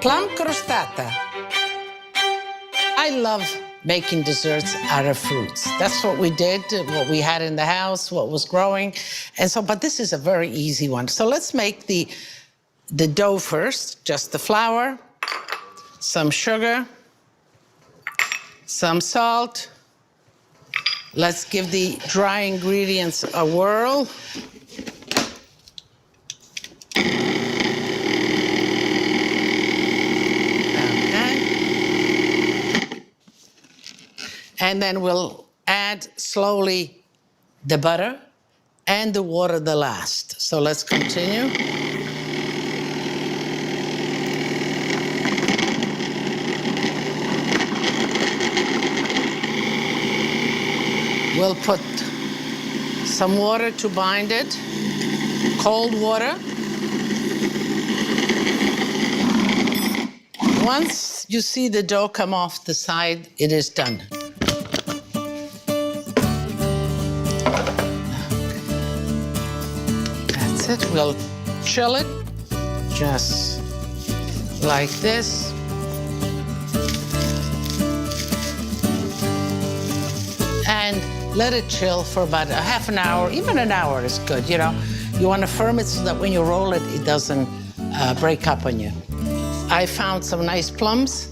Plum crostata. I love making desserts out of fruits. That's what we did, what we had in the house, what was growing. And so, but this is a very easy one. So let's make the dough first, just the flour, some sugar, some salt. Let's give the dry ingredients a whirl. And then we'll add slowly the butter and the water the last. So let's continue. We'll put some water to bind it, cold water. Once you see the dough come off the side, it is done. We'll chill it just like this. And let it chill for about a half an hour, even an hour is good, you know. You want to firm it so that when you roll it, it doesn't break up on you. I found some nice plums,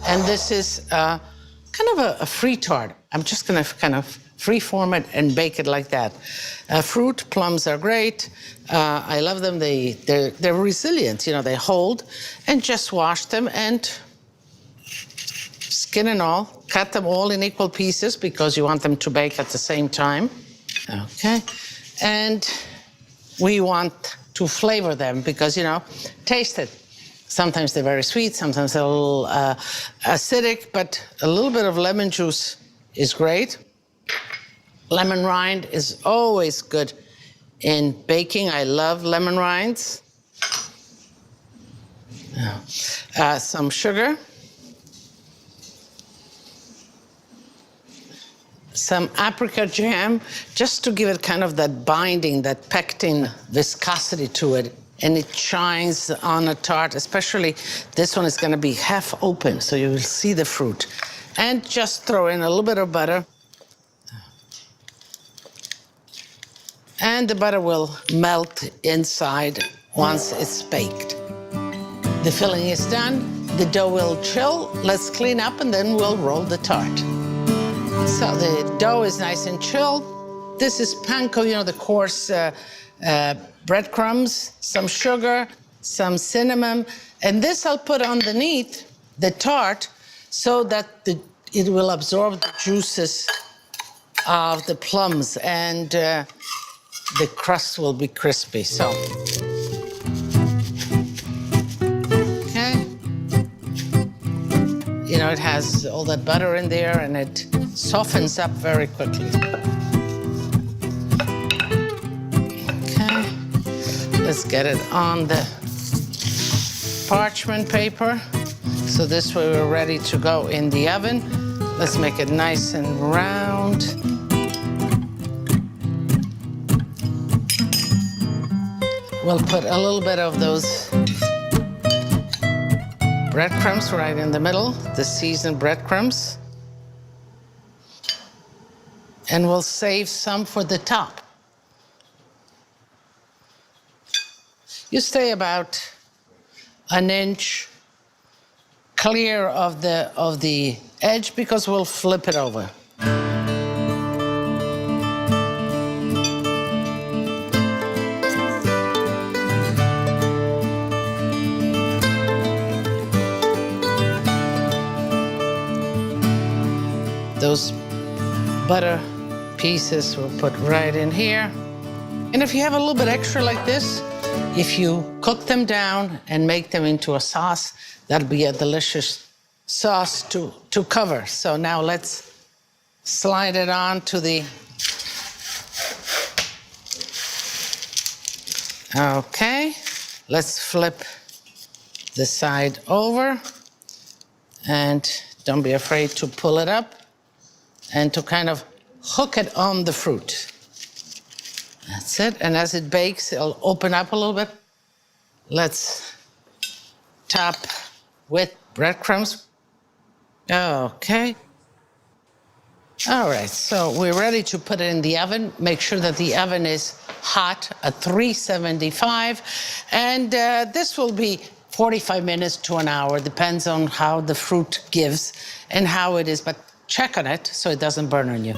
and this is kind of a free tart. I'm just going to kind of free-form it and bake it like that. Fruit, plums are great. I love them. They're resilient, you know, they hold. And just wash them and skin and all. Cut them all in equal pieces because you want them to bake at the same time. Okay. And we want to flavor them because, you know, taste it. Sometimes they're very sweet, sometimes they're a little acidic, but a little bit of lemon juice is great. Lemon rind is always good in baking. I love lemon rinds. Some sugar. Some apricot jam, just to give it kind of that binding, that pectin viscosity to it. And it shines on a tart, especially this one is going to be half open, so you will see the fruit. And just throw in a little bit of butter. And the butter will melt inside once it's baked. The filling is done. The dough will chill. Let's clean up, and then we'll roll the tart. So the dough is nice and chilled. This is panko, you know, the coarse breadcrumbs, some sugar, some cinnamon. And this I'll put underneath the tart so that it will absorb the juices of the plums, and the crust will be crispy, so. Okay. You know, it has all that butter in there, and it softens up very quickly. Okay. Let's get it on the parchment paper. So this way we're ready to go in the oven. Let's make it nice and round. We'll put a little bit of those breadcrumbs right in the middle, the seasoned breadcrumbs. And we'll save some for the top. You stay about an inch clear of the edge because we'll flip it over. Those butter pieces we'll put right in here. And if you have a little bit extra like this, if you cook them down and make them into a sauce, that'll be a delicious sauce to cover. So now let's slide it on to the... Okay, let's flip the side over. And don't be afraid to pull it up and to kind of hook it on the fruit. That's it. And as it bakes, it'll open up a little bit. Let's top with breadcrumbs. Okay. All right, so we're ready to put it in the oven. Make sure that the oven is hot at 375. And this will be 45 minutes to an hour, depends on how the fruit gives and how it is, but check on it so it doesn't burn on you.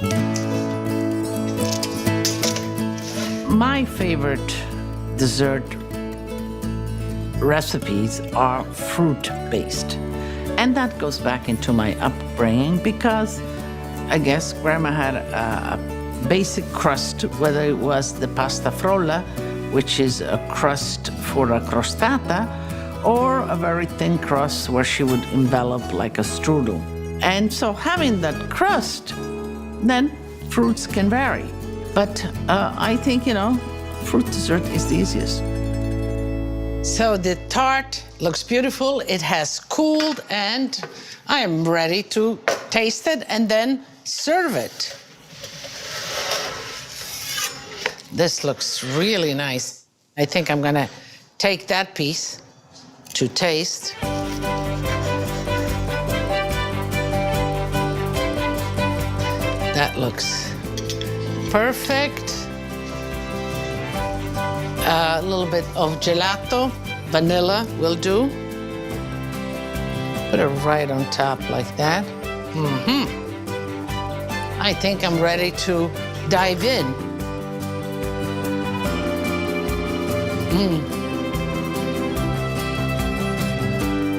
My favorite dessert recipes are fruit-based. And that goes back into my upbringing because I guess Grandma had a basic crust, whether it was the pasta frolla, which is a crust for a crostata, or a very thin crust where she would envelop like a strudel. And so having that crust, then fruits can vary. But I think, fruit dessert is the easiest. So the tart looks beautiful. It has cooled, and I am ready to taste it and then serve it. This looks really nice. I think I'm gonna take that piece to taste. That looks perfect. A little bit of gelato, vanilla will do. Put it right on top like that. I think I'm ready to dive in.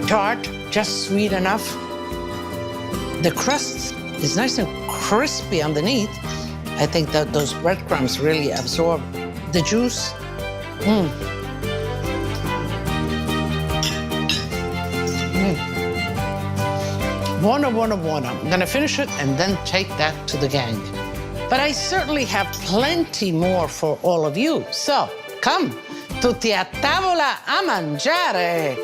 Tart, just sweet enough. The crust is nice and crispy underneath. I think that those breadcrumbs really absorb the juice. Buona, buona, buona. I'm gonna finish it and then take that to the gang. But I certainly have plenty more for all of you. So, come, tutti a tavola a mangiare.